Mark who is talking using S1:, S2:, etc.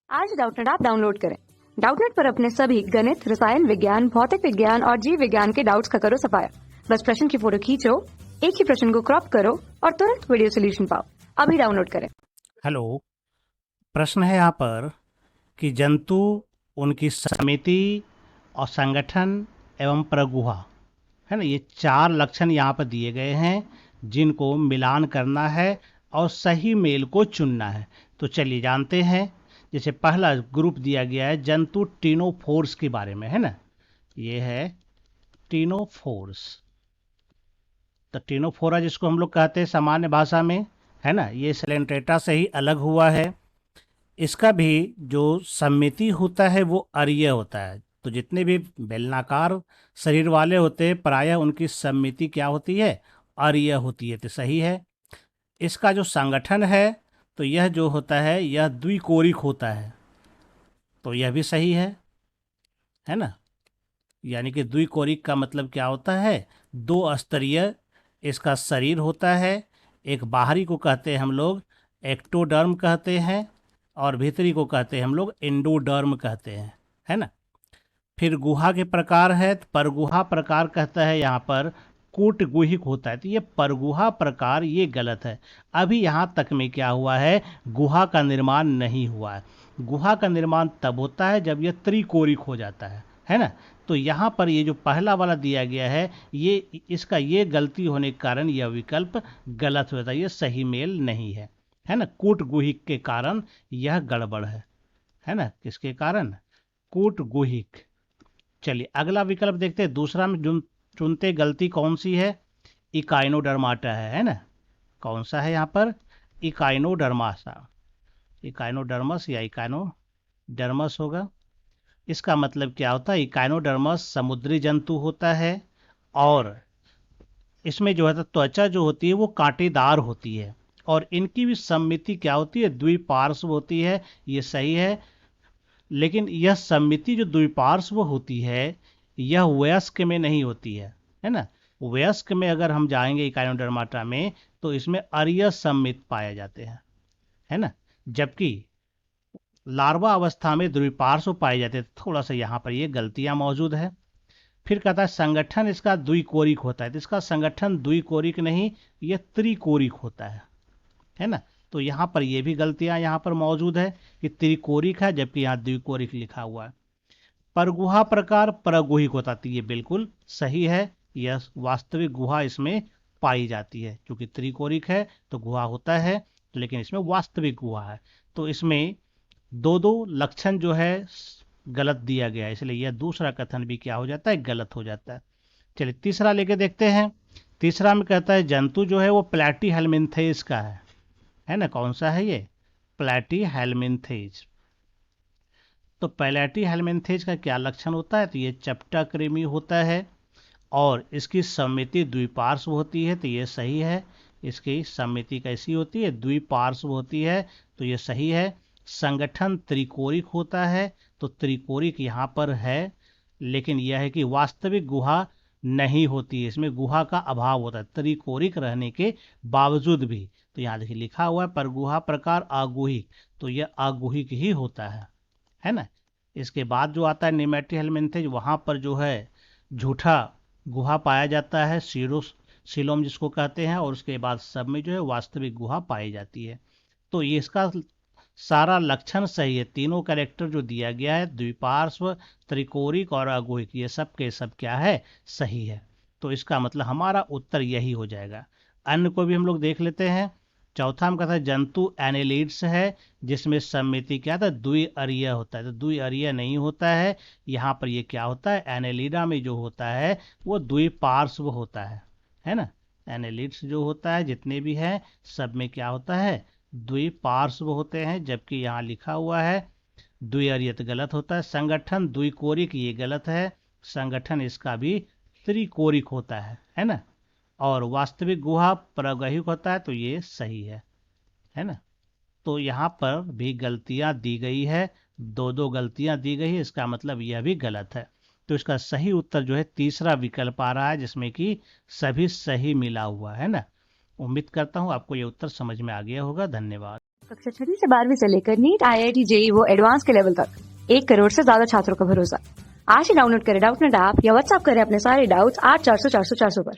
S1: आज Doubtnut app download करें। Doubtnut पर अपने सभी गणित, रसायन विज्ञान, भौतिक विज्ञान और जीव विज्ञान के डाउट्स का करो सफाया। बस प्रश्न की फोटो खींचो, एक ही प्रश्न को क्रॉप करो और तुरंत वीडियो सोल्यूशन पाओ। अभी डाउनलोड करें।
S2: हेलो, प्रश्न है यहाँ पर कि जंतु, उनकी समिति और संगठन एवं प्रगुहा, है ना, ये चार लक्षण यहाँ पर दिए गए हैं जिनको मिलान करना है और सही मेल को चुनना है। तो चलिए जानते हैं। जैसे पहला ग्रुप दिया गया है जंतु टीनोफोर्स के बारे में, है ना, ये है टीनोफोर्स। तो टीनोफोरा जिसको हम लोग कहते हैं सामान्य भाषा में, है ना, ये सेलेंट्रेटा से ही अलग हुआ है। इसका भी जो समिति होता है वो अरीय होता है। तो जितने भी बेलनाकार शरीर वाले होते हैं प्रायः उनकी समिति क्या होती है, अरीय होती है। तो सही है। इसका जो संगठन है तो यह जो होता है यह द्विकोरिक होता है, तो यह भी सही है ना। यानी कि द्विकोरिक का मतलब क्या होता है, दो स्तरीय इसका शरीर होता है। एक बाहरी को कहते हैं हम लोग एक्टोडर्म कहते हैं और भीतरी को कहते हैं हम लोग एंडोडर्म कहते हैं, है ना। फिर गुहा के प्रकार है, तो परगुहा प्रकार कहता है यहाँ पर कूट गुहिक होता है। तो ये परगुहा प्रकार ये गलत है। अभी यहाँ तक में क्या हुआ है, गुहा का निर्माण नहीं हुआ है। गुहा का निर्माण तब होता है जब यह त्रिकोरिक हो जाता है ना। तो यहाँ पर ये जो पहला वाला दिया गया है ये इसका ये गलती होने के कारण यह विकल्प गलत होता है, ये सही मेल नहीं है ना। कूट गुहिक के कारण यह गड़बड़ है ना। किसके कारण, कूट गुहिक। चलिए अगला विकल्प देखते हैं। दूसरा में जो चुनते गलती कौन सी है, इकाइनोडर्माटा है ना। कौन सा है यहाँ पर, इकाइनोडर्मासा, इकाइनोडर्मस या इकाइनोडर्मस होगा। इसका मतलब क्या होता है, इकाइनोडर्मस समुद्री जंतु होता है और इसमें जो है त्वचा जो होती है वो कांटेदार होती है और इनकी भी समिति क्या होती है, द्विपार्श्व होती है। ये सही है। लेकिन यह समिति जो द्विपार्श्व होती है यह वयस्क में नहीं होती है ना। वयस्क में अगर हम जाएंगे इकाइनोडर्माटा में तो इसमें अरीय समित पाए जाते हैं, है ना। जबकि लार्वा अवस्था में द्विपार्श्व पाए जाते हैं। थोड़ा सा यहाँ पर ये गलतियाँ मौजूद है। फिर कहता है संगठन इसका द्विकोरिक होता है। तो इसका संगठन द्विकोरिक नहीं, यह त्रिकोरिक होता है ना। तो यहाँ पर ये भी गलतियाँ यहाँ पर मौजूद है कि त्रिकोरिक है जबकि यहाँ द्विकोरिक लिखा हुआ है। परगुहा प्रकार परगुहिक होता है, ये बिल्कुल सही है। यह वास्तविक गुहा इसमें पाई जाती है। क्योंकि त्रिकोरिक है तो गुहा होता है, लेकिन इसमें वास्तविक गुहा है। तो इसमें दो दो लक्षण जो है गलत दिया गया है, इसलिए यह दूसरा कथन भी क्या हो जाता है, गलत हो जाता है। चलिए तीसरा लेके देखते हैं। तीसरा में कहता है जंतु जो है वो प्लैटी हेलमिन्थेस का है ना। कौन सा है ये, प्लैटी हेलमिन्थेस। तो प्लैटी हेलमिन्थेस का क्या लक्षण होता है, तो ये चपटा कृमि होता है और इसकी समिति द्विपार्श्व होती है। तो ये सही है। इसकी समिति कैसी होती है, द्विपार्श्व होती है, तो ये सही है। संगठन त्रिकोरिक होता है, तो त्रिकोरिक यहाँ पर है, लेकिन यह है कि वास्तविक गुहा नहीं होती है, इसमें गुहा का अभाव होता है त्रिकोरिक रहने के बावजूद भी। तो यहाँ देखिए लिखा हुआ है परगुहा प्रकार अगुहिक, तो यह अगुहिक ही होता है ना। इसके बाद जो आता है निमेटी हेलमिन्थेस, वहाँ पर जो है झूठा गुहा पाया जाता है, सीलोम जिसको कहते हैं, और उसके बाद सब में जो है वास्तविक गुहा पाई जाती है। तो ये इसका सारा लक्षण सही है। तीनों कैरेक्टर जो दिया गया है द्विपार्श्व, त्रिकोरिक और अगुहिक, ये सब के सब क्या है, सही है। तो इसका मतलब हमारा उत्तर यही हो जाएगा। अन्य को भी हम लोग देख लेते हैं। चौथा में कहता है जंतु एनेलिड्स है जिसमें समिति क्या था, द्विअरीय होता है। तो द्विअरीय नहीं होता है, यहाँ पर ये क्या होता है, एनेलिडा में जो होता है वो द्विपार्श्व होता है ना। एनेलिड्स जो होता है जितने भी हैं सब में क्या होता है, द्विपार्श्व होते हैं। जबकि यहाँ लिखा हुआ है द्विअरीय, तो गलत होता है। संगठन द्विकोरिक, ये गलत है। संगठन इसका भी त्रिकोरिक होता है ना। और वास्तविक गुहा प्रागैहिक होता है, तो ये सही है ना। तो यहाँ पर भी गलतियाँ दी गई है, दो दो गलतियाँ दी गई है, इसका मतलब यह भी गलत है। तो इसका सही उत्तर जो है तीसरा विकल्प आ रहा है जिसमें कि सभी सही मिला हुआ है ना। उम्मीद करता हूँ आपको ये उत्तर समझ में आ गया होगा। धन्यवाद।
S1: कक्षा 6 से 12वीं से लेकर नीट, IIT, JEE वो एडवांस के लेवल तक 1 करोड़ से ज्यादा छात्रों का भरोसा। आज ही डाउनलोड करें डाउटनेट ऐप या व्हाट्सएप करें अपने सारे डाउट्स 8400 400 400 पर।